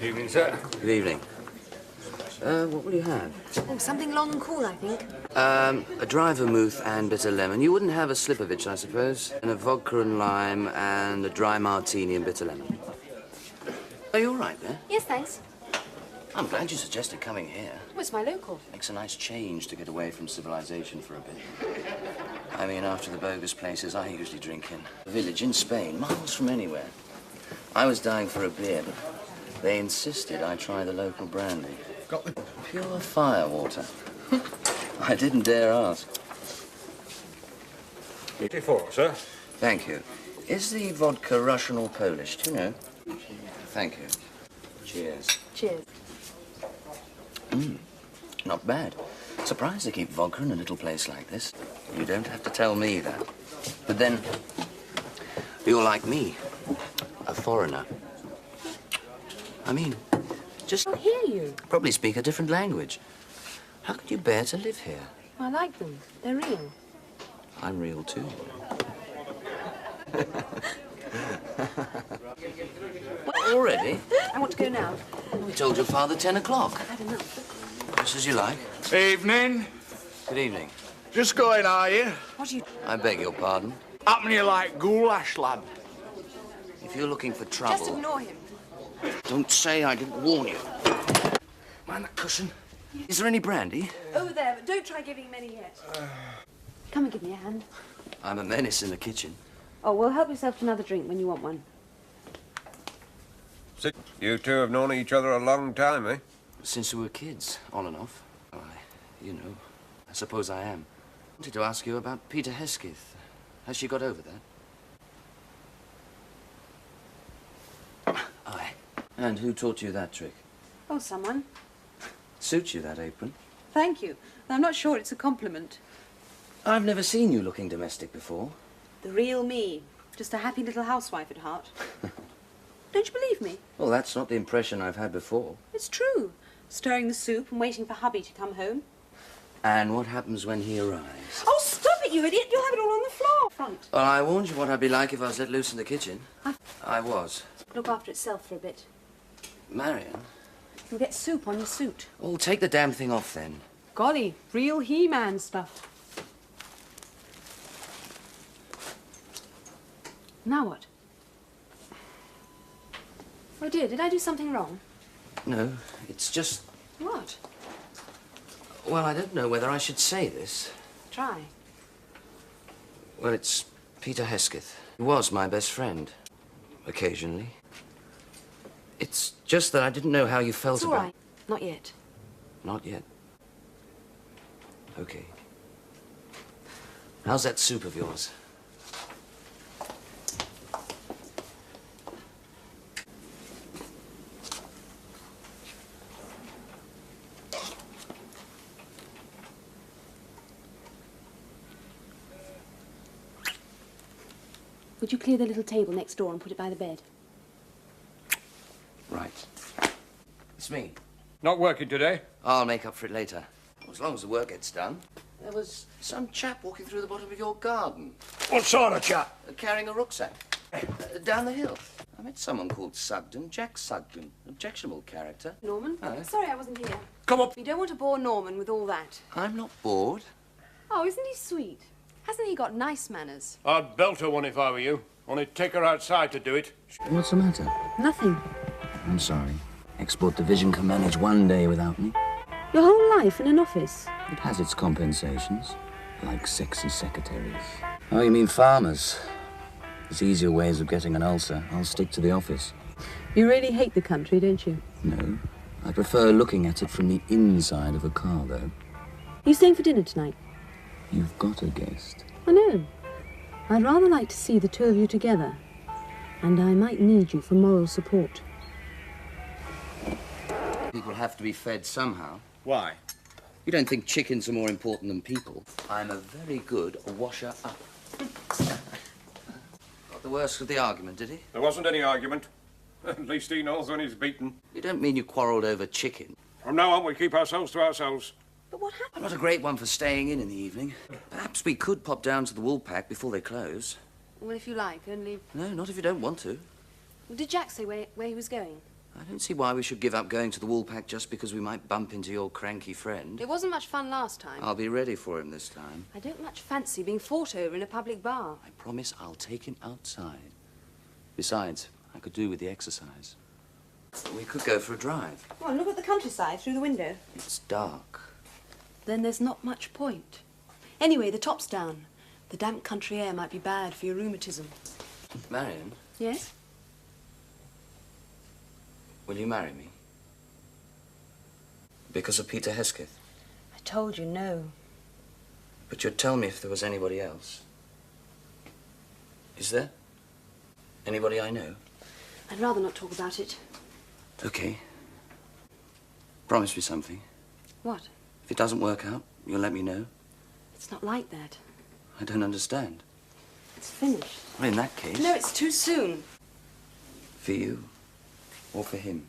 Evening, sir. Good evening. What will you have? Oh, something long and cool, I think. A dry vermouth and bitter lemon. You wouldn't have a Slipovich, I suppose? And a vodka and lime and a dry martini and bitter lemon. Are you all right there? Yes, thanks. I'm glad you suggested coming here. Oh, it's my local. Makes a nice change to get away from civilization for a bit. I mean, after the bogus places I usually drink in. A village in Spain, miles from anywhere. I was dying for a beer, but they insisted I try the local brandy. Got the Pure firewater. I didn't dare ask. 84, sir. Thank you. Is the vodka Russian or Polish? Do you know? Thank you. Cheers. Cheers. Not bad. Surprised they keep vodka in a little place like this. You don't have to tell me that. But then, you're like me, a foreigner. I mean, just... I hear you. Probably speak a different language. How could you bear to live here? I like them. They're real. I'm real too. Already? I want to go now. We told your father 10 o'clock. I've had enough. Just as you like. Evening. Good evening. Just going, are you? What do you... I beg your pardon. Happen you like goulash, lad? If you're looking for trouble... Just ignore him. Don't say I didn't warn you. Mind that cushion? Is there any brandy? Oh, there, but don't try giving him any yet. Come and give me a hand. I'm a menace in the kitchen. Oh, well, help yourself to another drink when you want one. You two have known each other a long time, eh? Since we were kids, on and off. You know, I suppose I am. I wanted to ask you about Peter Hesketh. Has she got over that? Aye. And who taught you that trick? Oh, someone. Suits you, that apron. Thank you. I'm not sure it's a compliment. I've never seen you looking domestic before. The real me. Just a happy little housewife at heart. Don't you believe me? Well, that's not the impression I've had before. It's true. Stirring the soup and waiting for hubby to come home. And what happens when he arrives? Oh, stop it, you idiot! You'll have it all on the floor. Front. Well, I warned you what I'd be like if I was let loose in the kitchen. I was. Look after itself for a bit. Marion? You'll get soup on your suit. Oh, take the damn thing off then. Golly, real He-Man stuff. Now what? Oh dear, did I do something wrong? No, it's just... What? Well, I don't know whether I should say this. Try. Well, it's Peter Hesketh. He was my best friend. Occasionally. It's just that I didn't know how you felt It's all about... right. Not yet. Not yet. Okay. How's that soup of yours? Would you clear the little table next door and put it by the bed? Right. It's me. Not working today? I'll make up for it later. As long as the work gets done. There was some chap walking through the bottom of your garden. What sort of chap? Carrying a rucksack. Down the hill. I met someone called Sugden, Jack Sugden. Objectionable character. Norman? Hello. Sorry I wasn't here. Come up. You don't want to bore Norman with all that. I'm not bored. Oh, isn't he sweet? Hasn't he got nice manners? I'd belt her one if I were you. Only take her outside to do it. What's the matter? Nothing. I'm sorry. Export Division can manage one day without me. Your whole life in an office? It has its compensations, like sexy secretaries. Oh, you mean farmers? There's easier ways of getting an ulcer. I'll stick to the office. You really hate the country, don't you? No. I prefer looking at it from the inside of a car, though. You staying for dinner tonight? You've got a guest. I know. I'd rather like to see the two of you together. And I might need you for moral support. People have to be fed somehow. Why? You don't think chickens are more important than people? I'm a very good washer-up. Got the worst of the argument, did he? There wasn't any argument. At least he knows when he's beaten. You don't mean you quarrelled over chicken? From now on, we keep ourselves to ourselves. But what happened? I'm not a great one for staying in the evening. Perhaps we could pop down to the wool pack before they close. Well, if you like, only... No, not if you don't want to. Did Jack say where he was going? I don't see why we should give up going to the Woolpack just because we might bump into your cranky friend. It wasn't much fun last time. I'll be ready for him this time. I don't much fancy being fought over in a public bar. I promise I'll take him outside. Besides, I could do with the exercise. We could go for a drive. Come on, look at the countryside through the window. It's dark. Then there's not much point. Anyway, the top's down. The damp country air might be bad for your rheumatism. Marion, Yes? will you marry me? Because of Peter Hesketh? I told you no. But you'd tell me if there was anybody else. Is there? Anybody I know? I'd rather not talk about it. Okay. Promise me something. What? If it doesn't work out, you'll let me know. It's not like that. I don't understand. It's finished. Well, in that case... No, it's too soon. For you or for him?